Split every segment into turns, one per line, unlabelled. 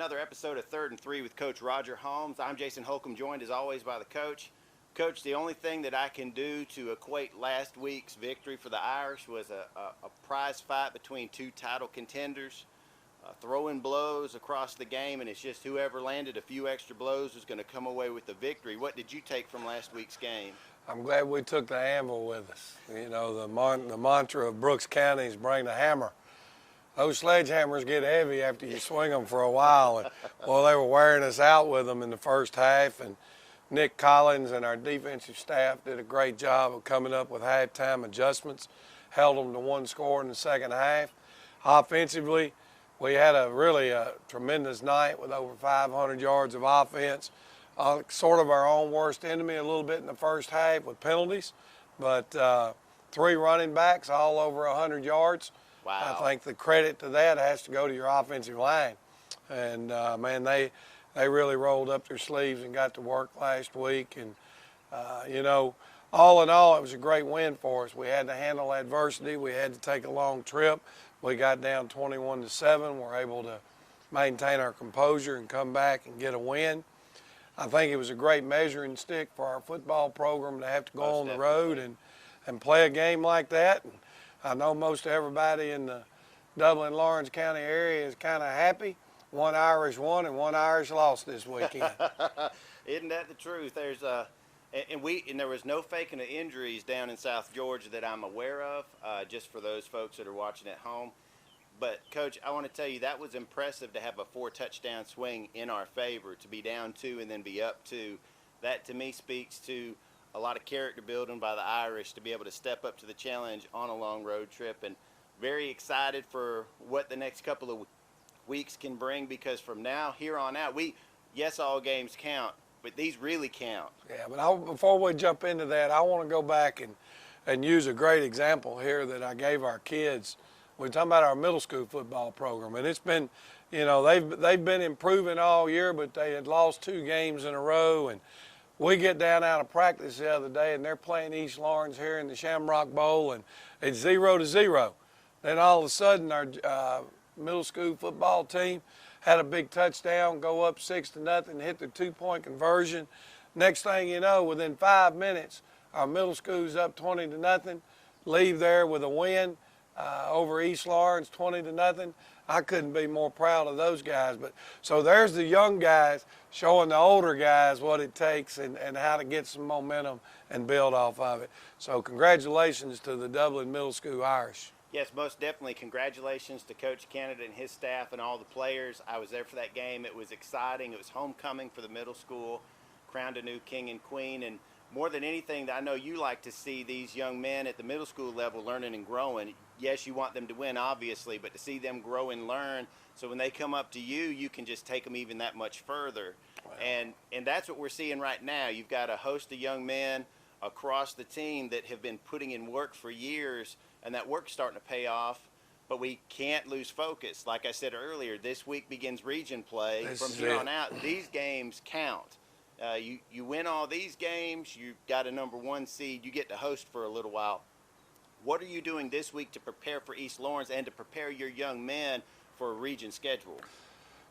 another episode of Third and Three with Coach Roger Holmes. I'm Jason Holcomb, joined as always by the coach. Coach, the only thing that I can do to equate last week's victory for the Irish was a prize fight between two title contenders, throwing blows across the game, and it's just whoever landed a few extra blows was going to come away with the victory. What did you take from last week's game?
I'm glad we took the anvil with us. You know, the mantra of Brooks County is bring the hammer. Those sledgehammers get heavy after you swing them for a while. And, well, they were wearing us out with them in the first half, and Nick Collins and our defensive staff did a great job of coming up with halftime adjustments, held them to one score in the second half. Offensively, we had a tremendous night with over 500 yards of offense. Sort of our own worst enemy a little bit in the first half with penalties, but three running backs all over 100 yards.
Wow.
I think the credit to that has to go to your offensive line. And, man, they really rolled up their sleeves and got to work last week. And, you know, all in all, it was a great win for us. We had to handle adversity. We had to take a long trip. We got down 21-7. We're able to maintain our composure and come back and get a win. I think it was a great measuring stick for our football program to have to go on the road and play a game like that. And I know most everybody in the Dublin, Lawrence County area is kind of happy. One Irish won and one Irish lost this weekend.
Isn't that the truth? There's and there was no faking the injuries down in South Georgia that I'm aware of, just for those folks that are watching at home. But, Coach, I want to tell you that was impressive to have a 4-touchdown swing in our favor, to be down 2 and then be up 2. That, to me, speaks to a lot of character building by the Irish to be able to step up to the challenge on a long road trip. And very excited for what the next couple of weeks can bring, because from now, here on out, yes, all games count, but these really count.
Yeah, but before we jump into that, I want to go back and use a great example here that I gave our kids. We're talking about our middle school football program, and it's been, you know, they've been improving all year, but they had lost 2 games in a row. And we get down out of practice the other day, and they're playing East Lawrence here in the Shamrock Bowl, and it's 0-0. Then all of a sudden, our middle school football team had a big touchdown, go up 6-0, hit the 2-point conversion. Next thing you know, within 5 minutes, our middle school's up 20-0, leave there with a win over East Lawrence, 20-0. I couldn't be more proud of those guys. But so there's the young guys showing the older guys what it takes and how to get some momentum and build off of it. So congratulations to the Dublin Middle School Irish.
Yes, most definitely. Congratulations to Coach Canada and his staff and all the players. I was there for that game. It was exciting. It was homecoming for the middle school, crowned a new king and queen. And more than anything, I know you like to see these young men at the middle school level learning and growing. Yes, you want them to win, obviously, but to see them grow and learn, so when they come up to you, you can just take them even that much further. Wow. And that's what we're seeing right now. You've got a host of young men across the team that have been putting in work for years, and that work's starting to pay off. But we can't lose focus. Like I said earlier, this week begins region play. From here on out, these games count. You win all these games, you've got a number 1 seed, you get to host for a little while. What are you doing this week to prepare for East Lawrence and to prepare your young men for a region schedule?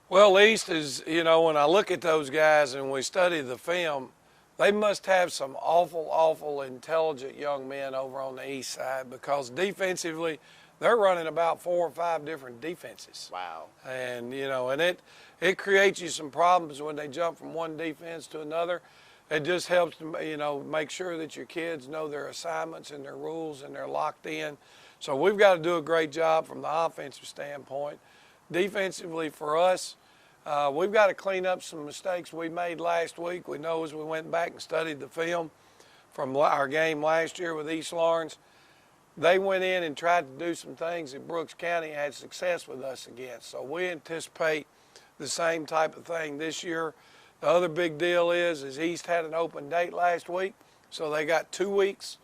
Well, East is, you know, when I look at those guys and we study the film, they must have some awful intelligent young men over on the east side, because defensively they're running about 4 or 5 different defenses.
Wow.
And, you know, and it creates you some problems when they jump from one defense to another. It just helps to, you know, make sure that your kids know their assignments and their rules and they're locked in. So we've got to do a great job from the offensive standpoint. Defensively for us, we've got to clean up some mistakes we made last week. We know as we went back and studied the film from our game last year with East Lawrence, they went in and tried to do some things that Brooks County had success with us against. So we anticipate the same type of thing this year. The other big deal is East had an open date last week, so they got 2 weeks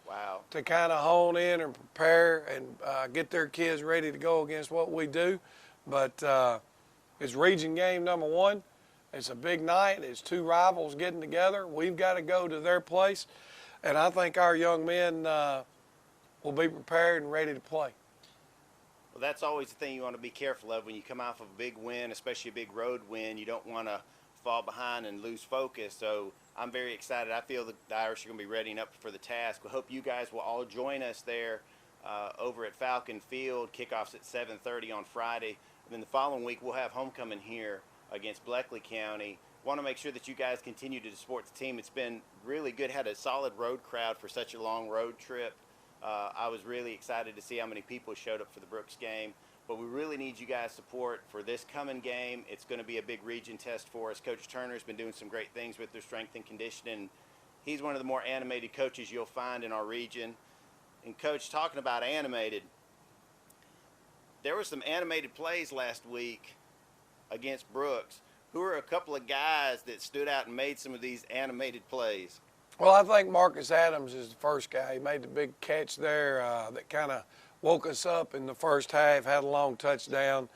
to kind of hone in and prepare and get their kids ready to go against what we do. But it's region game number 1. It's a big night. It's 2 rivals getting together. We've got to go to their place, and I think our young men will be prepared and ready to play.
Well, that's always the thing you want to be careful of when you come off of a big win, especially a big road win. You don't want to fall behind and lose focus. So I'm very excited. I feel that the Irish are going to be readying up for the task. We hope you guys will all join us there over at Falcon Field. Kickoff's at 7:30 on Friday. And then the following week, we'll have homecoming here against Bleckley County. Want to make sure that you guys continue to support the team. It's been really good. Had a solid road crowd for such a long road trip. I was really excited to see how many people showed up for the Brooks game. But we really need you guys' support for this coming game. It's going to be a big region test for us. Coach Turner's been doing some great things with their strength and conditioning. He's one of the more animated coaches you'll find in our region. And Coach, talking about animated, there were some animated plays last week against Brooks. Who are a couple of guys that stood out and made some of these animated plays?
Well, I think Marcus Adams is the first guy. He made the big catch there that kind of woke us up in the first half, had a long touchdown,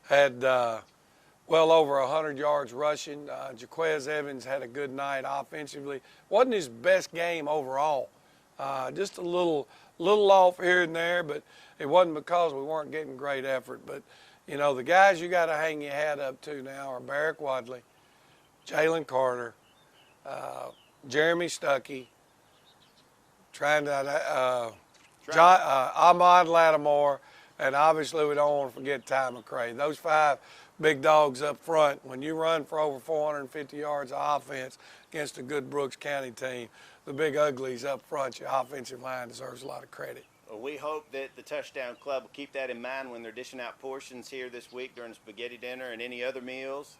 had well over 100 yards rushing. Jaquez Evans had a good night offensively. Wasn't his best game overall. Just a little off here and there, but it wasn't because we weren't getting great effort. But, you know, the guys you got to hang your hat up to now are Barrick Wadley, Jalen Carter, Jeremy Stuckey, Ahmad Lattimore, and obviously we don't want to forget Ty McCray. Those 5 big dogs up front, when you run for over 450 yards of offense against a good Brooks County team, the big uglies up front, your offensive line deserves a lot of credit.
Well, we hope that the Touchdown Club will keep that in mind when they're dishing out portions here this week during spaghetti dinner and any other meals.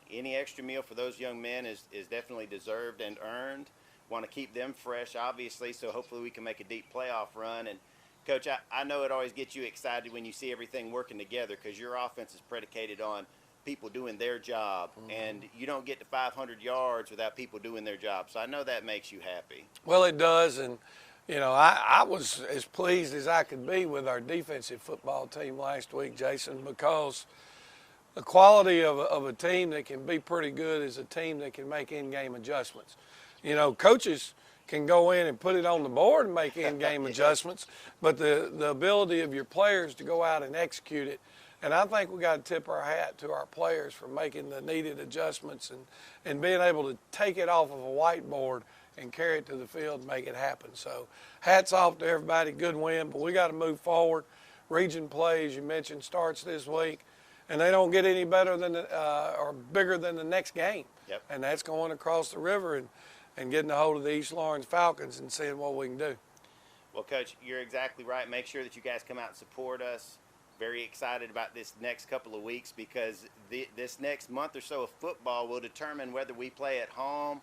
Any extra meal for those young men is definitely deserved and earned. Want to keep them fresh, obviously, so hopefully we can make a deep playoff run. And, Coach, I know it always gets you excited when you see everything working together because your offense is predicated on people doing their job, and you don't get to 500 yards without people doing their job. So I know that makes you happy.
Well, it does, and, you know, I was as pleased as I could be with our defensive football team last week, Jason, because the quality of a team that can be pretty good is a team that can make in-game adjustments. You know, coaches can go in and put it on the board and make in-game adjustments, but the ability of your players to go out and execute it, and I think we got to tip our hat to our players for making the needed adjustments and being able to take it off of a whiteboard and carry it to the field and make it happen. So hats off to everybody, good win, but we got to move forward. Region play, as you mentioned, starts this week. And they don't get any better than or bigger than the next game.
Yep.
And that's going across the river and getting a hold of the East Lawrence Falcons and seeing what we can do.
Well, Coach, you're exactly right. Make sure that you guys come out and support us. Very excited about this next couple of weeks because this next month or so of football will determine whether we play at home,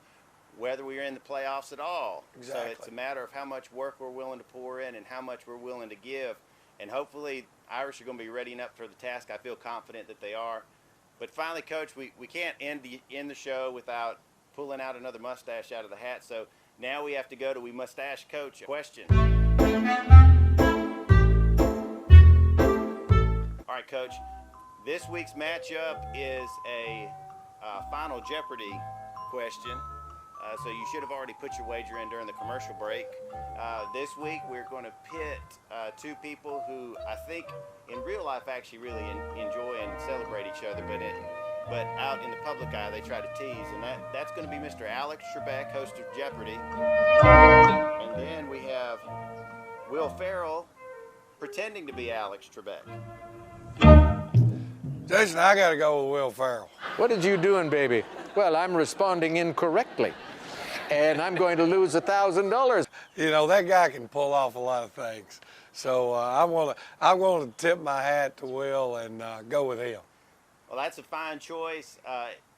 whether we're in the playoffs at all.
Exactly.
So it's a matter of how much work we're willing to pour in and how much we're willing to give. And hopefully Irish are going to be readying up for the task. I feel confident that they are. But finally, Coach, we can't end the show without pulling out another mustache out of the hat. So now we have to go to We Mustache Coach question. All right, Coach. This week's matchup is a Final Jeopardy question. So you should have already put your wager in during the commercial break. This week we're going to pit 2 people who I think in real life actually really enjoy and celebrate each other, but out in the public eye they try to tease, and that's going to be Mr. Alex Trebek, host of Jeopardy. And then we have Will Ferrell pretending to be Alex Trebek.
Jason, I got to go with Will Ferrell.
What did you doing, baby? Well, I'm responding incorrectly, and I'm going to lose $1,000.
You know, that guy can pull off a lot of things. So I'm going to tip my hat to Will and go with him.
Well, that's a fine choice.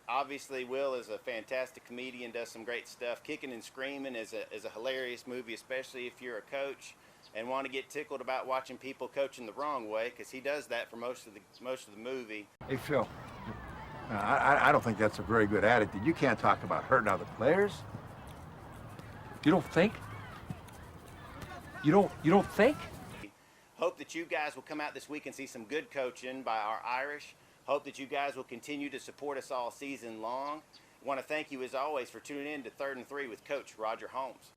Obviously, Will is a fantastic comedian, does some great stuff. Kicking and Screaming is a hilarious movie, especially if you're a coach and want to get tickled about watching people coaching the wrong way, because he does that for most of the movie.
Hey, Phil, I don't think that's a very good attitude. You can't talk about hurting other players.
You don't think? You don't think?
Hope that you guys will come out this week and see some good coaching by our Irish. Hope that you guys will continue to support us all season long. I want to thank you, as always, for tuning in to 3rd and 3 with Coach Roger Holmes.